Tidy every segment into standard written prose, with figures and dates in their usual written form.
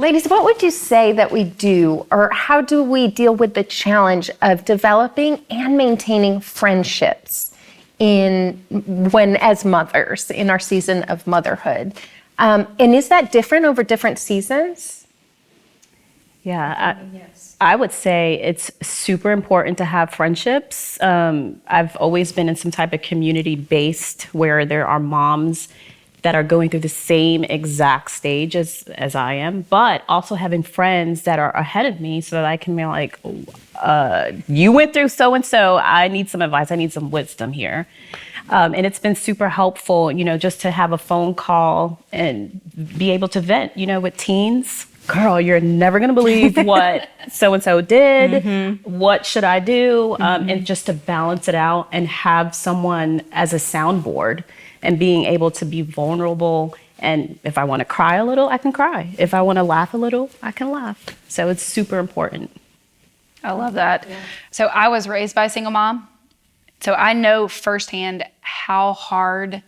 Ladies, what would you say that we do, or how do we deal with the challenge of developing and maintaining friendships as mothers in our season of motherhood? And is that different over different seasons? Yeah, I would say it's super important to have friendships. I've always been in some type of community-based where there are moms that are going through the same exact stage as I am, but also having friends that are ahead of me so that I can be like, you went through so-and-so, I need some advice, I need some wisdom here. And it's been super helpful, just to have a phone call and be able to vent, with teens. Girl, you're never gonna believe what so-and-so did. Mm-hmm. What should I do? And just to balance it out and have someone as a soundboard and being able to be vulnerable. And if I wanna cry a little, I can cry. If I wanna laugh a little, I can laugh. So it's super important. I love that. Yeah. So I was raised by a single mom. So I know firsthand how hard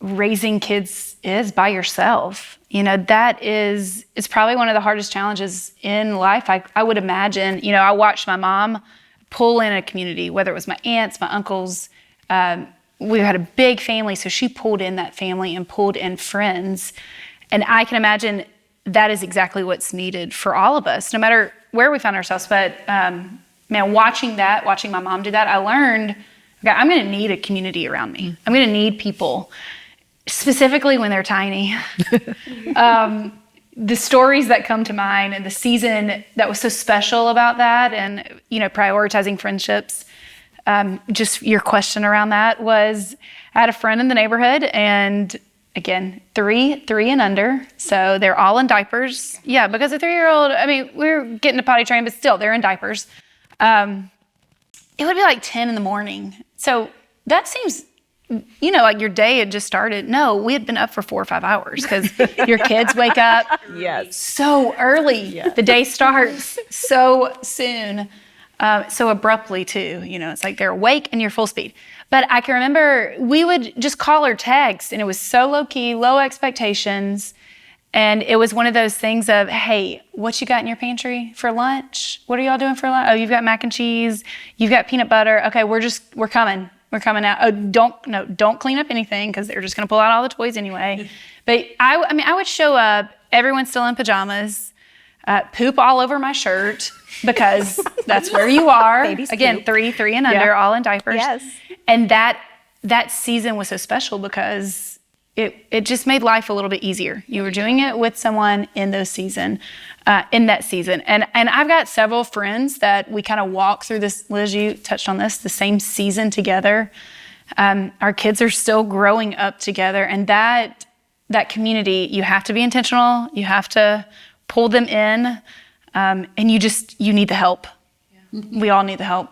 raising kids is by yourself. It's probably one of the hardest challenges in life. I would imagine, I watched my mom pull in a community, whether it was my aunts, my uncles. We had a big family, so she pulled in that family and pulled in friends. And I can imagine that is exactly what's needed for all of us, no matter where we find ourselves. But watching my mom do that, I learned, okay, I'm gonna need a community around me. I'm gonna need people, specifically when they're tiny. The stories that come to mind and the season that was so special about that and, prioritizing friendships, just your question around that was, I had a friend in the neighborhood and again, three and under. So they're all in diapers. Yeah, because a 3-year-old, we're getting to potty train, but still they're in diapers. It would be like 10 in the morning. So that seems, like your day had just started. No, we had been up for 4 or 5 hours because your kids wake up so early. Yeah. The day starts so soon, so abruptly too. It's like they're awake and you're full speed. But I can remember we would just call or text, and it was so low key, low expectations. And it was one of those things of, hey, what you got in your pantry for lunch? What are y'all doing for lunch? Oh, you've got mac and cheese. You've got peanut butter. Okay, we're coming. We're coming out. Oh, don't clean up anything because they're just going to pull out all the toys anyway. But I would show up, everyone's still in pajamas, poop all over my shirt because that's where you are. Babies Again, poop. three and under, all in diapers. Yes. And that season was so special because it just made life a little bit easier. You were doing it with someone in that season. And I've got several friends that we kind of walk through this, Liz, you touched on this, the same season together. Our kids are still growing up together, and that community, you have to be intentional, you have to pull them in, and you need the help. Yeah. We all need the help.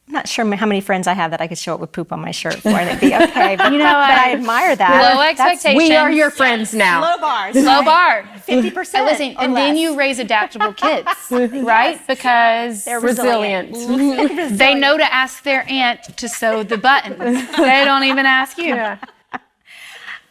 I'm not sure how many friends I have that I could show up with poop on my shirt for and it'd be okay. But, but I admire that. Low expectations. We are your friends now. Low bars. Low bar. 50%. Listen, and then you raise adaptable kids, right? Because they're resilient. They know to ask their aunt to sew the button. They don't even ask you. Yeah.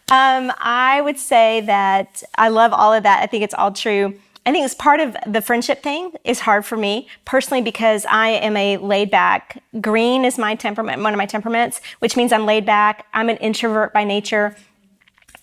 I would say that I love all of that. I think it's all true. I think it's part of the friendship thing is hard for me personally because I am a laid back. Green is my temperament, one of my temperaments, which means I'm laid back. I'm an introvert by nature.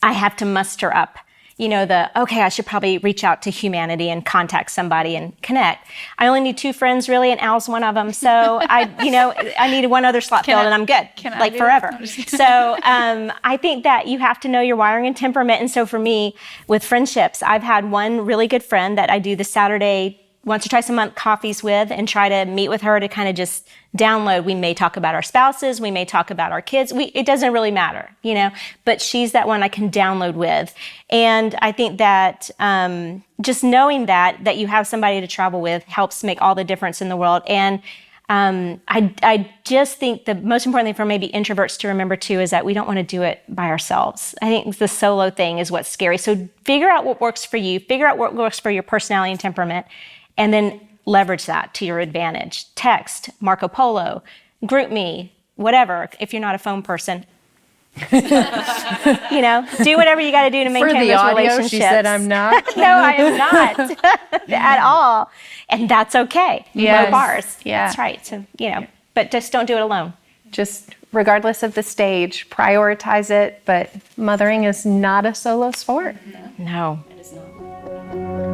I have to muster up, I should probably reach out to humanity and contact somebody and connect. I only need 2 friends really, and Al's one of them. So I need one other slot filled and I'm good, like forever. So I think that you have to know your wiring and temperament. And so for me, with friendships, I've had one really good friend that I do the Saturday once or twice a month coffees with and try to meet with her to kind of just download. We may talk about our spouses, we may talk about our kids. It doesn't really matter, but she's that one I can download with. And I think that just knowing that you have somebody to travel with helps make all the difference in the world. And I just think the most important thing for maybe introverts to remember too is that we don't want to do it by ourselves. I think the solo thing is what's scary. So figure out what works for you, figure out what works for your personality and temperament, and then leverage that to your advantage. Text, Marco Polo, GroupMe, whatever, if you're not a phone person. You know, do whatever you got to do to maintain those relationships. she said I'm not. No, I am not at all. And that's okay. Yes. Low bars. Yeah. That's right. So, you know, but just don't do it alone. Just regardless of the stage, prioritize it. But mothering is not a solo sport. No. It is not.